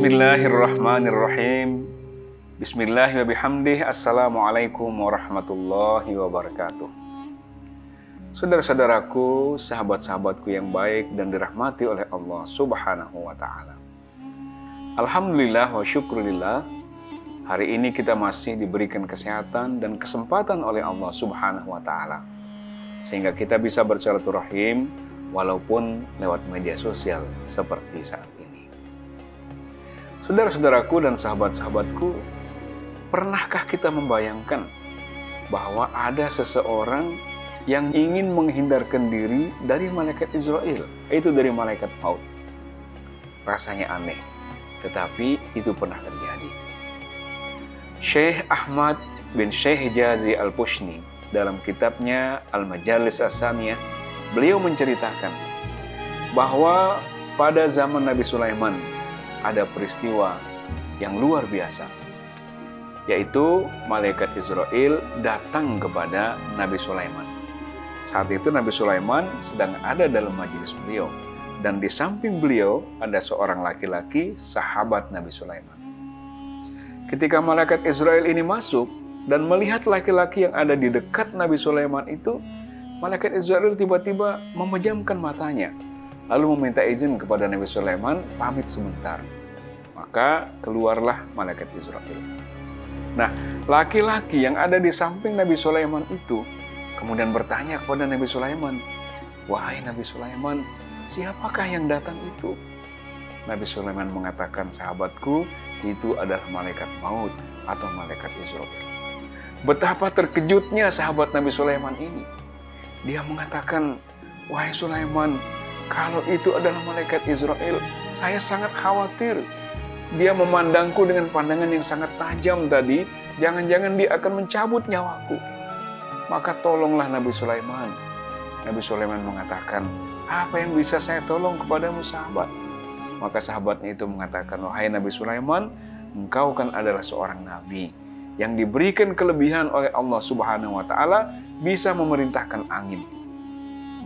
Bismillahirrahmanirrahim. Bismillah wa bihamdih. Assalamualaikum warahmatullahi wabarakatuh. Saudara-saudaraku, sahabat-sahabatku yang baik dan dirahmati oleh Allah Subhanahu wa ta'ala. Alhamdulillah wa syukurillah. Hari ini kita masih diberikan kesehatan dan kesempatan oleh Allah Subhanahu wa ta'ala, sehingga kita bisa bersilaturahim walaupun lewat media sosial seperti saat ini. Saudara-saudaraku dan sahabat-sahabatku, pernahkah kita membayangkan bahwa ada seseorang yang ingin menghindarkan diri dari malaikat Israel, yaitu dari malaikat maut? Rasanya aneh, tetapi itu pernah terjadi. Syekh Ahmad bin Syekh Jazi Al-Pushni dalam kitabnya Al-Majalis As-Saniyah, beliau menceritakan bahwa pada zaman Nabi Sulaiman ada peristiwa yang luar biasa, yaitu malaikat Israel datang kepada Nabi Sulaiman. Saat itu Nabi Sulaiman sedang ada dalam majelis beliau, dan di samping beliau ada seorang laki-laki sahabat Nabi Sulaiman. Ketika malaikat Israel ini masuk dan melihat laki-laki yang ada di dekat Nabi Sulaiman itu, malaikat Israel tiba-tiba memejamkan matanya, lalu meminta izin kepada Nabi Sulaiman pamit sebentar. Maka keluarlah malaikat Israel. Nah, laki-laki yang ada di samping Nabi Sulaiman itu kemudian bertanya kepada Nabi Sulaiman, "Wahai Nabi Sulaiman, siapakah yang datang itu?" Nabi Sulaiman mengatakan, "Sahabatku, itu adalah malaikat maut atau malaikat Israel." Betapa terkejutnya sahabat Nabi Sulaiman ini. Dia mengatakan, "Wahai Sulaiman, kalau itu adalah malaikat Israel, saya sangat khawatir. Dia memandangku dengan pandangan yang sangat tajam tadi. Jangan-jangan dia akan mencabut nyawaku." Maka tolonglah Nabi Sulaiman. Nabi Sulaiman mengatakan, "Apa yang bisa saya tolong kepadamu, sahabat?" Maka sahabatnya itu mengatakan, "Wahai Nabi Sulaiman, engkau kan adalah seorang nabi yang diberikan kelebihan oleh Allah Subhanahu wa ta'ala, bisa memerintahkan angin.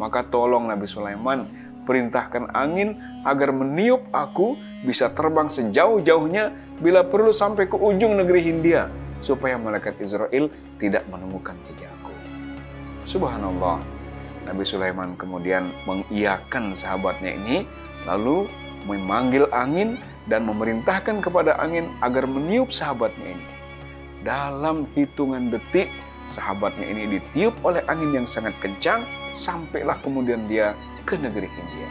Maka tolong Nabi Sulaiman, perintahkan angin agar meniup aku bisa terbang sejauh-jauhnya, bila perlu sampai ke ujung negeri Hindia, supaya malaikat Israel tidak menemukan jejakku." Subhanallah. Nabi Sulaiman kemudian mengiyakan sahabatnya ini, lalu memanggil angin dan memerintahkan kepada angin agar meniup sahabatnya ini. Dalam hitungan detik, sahabatnya ini ditiup oleh angin yang sangat kencang, sampailah kemudian dia ke negeri Hindia.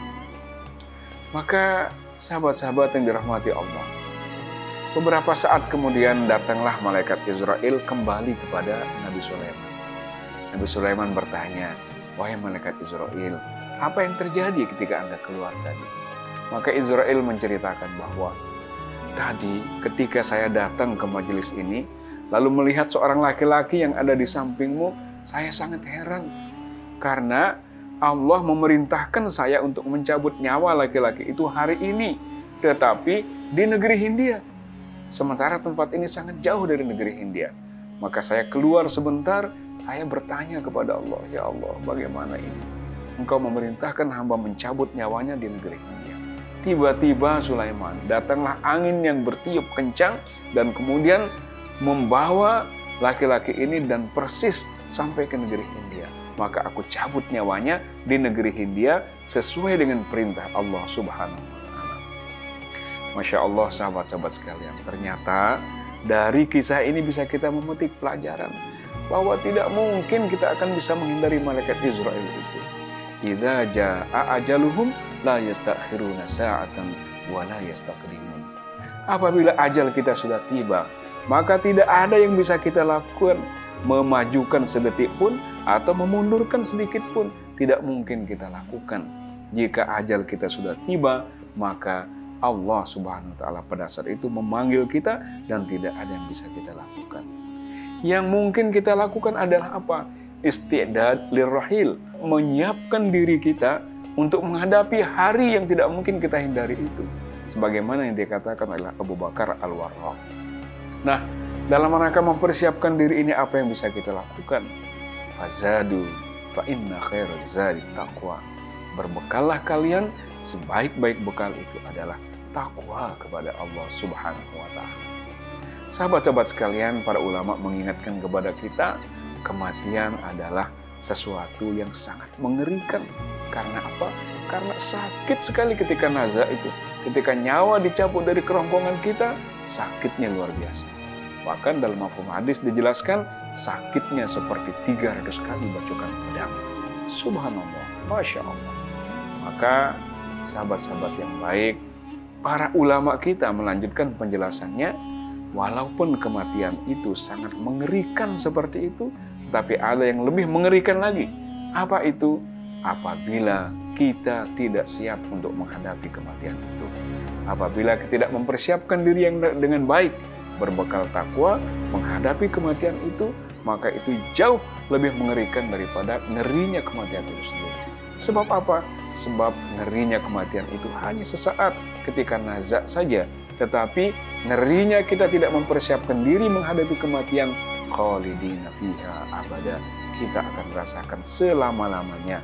Maka sahabat-sahabat yang dirahmati Allah, beberapa saat kemudian datanglah malaikat Israel kembali kepada Nabi Sulaiman. Nabi Sulaiman bertanya, "Wahai malaikat Israel, apa yang terjadi ketika Anda keluar tadi?" Maka Israel menceritakan bahwa, "Tadi ketika saya datang ke majelis ini, lalu melihat seorang laki-laki yang ada di sampingmu, saya sangat heran. Karena Allah memerintahkan saya untuk mencabut nyawa laki-laki itu hari ini, tetapi di negeri Hindia. Sementara tempat ini sangat jauh dari negeri Hindia. Maka saya keluar sebentar, saya bertanya kepada Allah, 'Ya Allah, bagaimana ini? Engkau memerintahkan hamba mencabut nyawanya di negeri Hindia.' Tiba-tiba Sulaiman, datanglah angin yang bertiup kencang dan kemudian membawa laki-laki ini dan persis sampai ke negeri Hindia. Maka aku cabut nyawanya di negeri Hindia sesuai dengan perintah Allah Subhanahu wa ta'ala." Masya Allah, sahabat-sahabat sekalian, ternyata dari kisah ini bisa kita memetik pelajaran bahwa tidak mungkin kita akan bisa menghindari malaikat Israel itu. Idza jaa ajaluhum la yastakhiruna sa'atan wa la yastaqdimun. Apabila ajal kita sudah tiba, maka tidak ada yang bisa kita lakukan, memajukan sedetik pun atau memundurkan sedikit pun tidak mungkin kita lakukan. Jika ajal kita sudah tiba, maka Allah Subhanahu wa ta'ala pada saat itu memanggil kita dan tidak ada yang bisa kita lakukan. Yang mungkin kita lakukan adalah apa? Isti'dad lirrahil, menyiapkan diri kita untuk menghadapi hari yang tidak mungkin kita hindari itu, sebagaimana yang dikatakan oleh Abu Bakar Al-Warraq. Nah, dalam rangka mempersiapkan diri ini, apa yang bisa kita lakukan? Fazadu fa inna khairaz zadi taqwa. Berbekallah kalian, sebaik-baik bekal itu adalah takwa kepada Allah Subhanahu wa Ta'ala. Sahabat-sahabat sekalian, para ulama mengingatkan kepada kita, kematian adalah sesuatu yang sangat mengerikan. Karena apa? Karena sakit sekali ketika naza itu. Ketika nyawa dicabut dari kerongkongan kita, sakitnya luar biasa. Bahkan dalam mafhum hadis dijelaskan, sakitnya seperti 300 kali bacokan pedang. Subhanallah, Masya Allah. Maka sahabat-sahabat yang baik, para ulama kita melanjutkan penjelasannya, walaupun kematian itu sangat mengerikan seperti itu, tapi ada yang lebih mengerikan lagi. Apa itu? Apabila kita tidak siap untuk menghadapi kematian itu. Apabila kita tidak mempersiapkan diri yang dengan baik, berbekal takwa, menghadapi kematian itu, maka itu jauh lebih mengerikan daripada ngerinya kematian itu sendiri. Sebab apa? Sebab ngerinya kematian itu hanya sesaat ketika nazak saja. Tetapi ngerinya kita tidak mempersiapkan diri menghadapi kematian, khalidina fiha abada, kita akan merasakan selama-lamanya.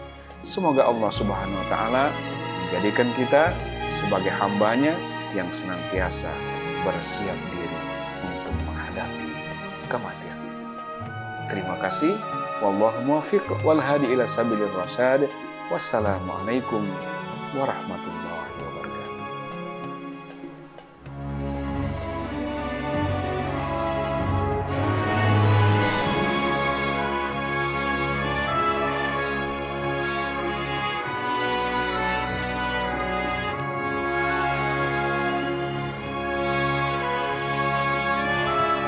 Semoga Allah Subhanahu wa Ta'ala menjadikan kita sebagai hambanya yang senantiasa bersiap diri untuk menghadapi kematian. Terima kasih. Wallahu muwaffiq wal hadi ila sabilir rasyad. Wassalamualaikum warahmatullahi wabarakatuh.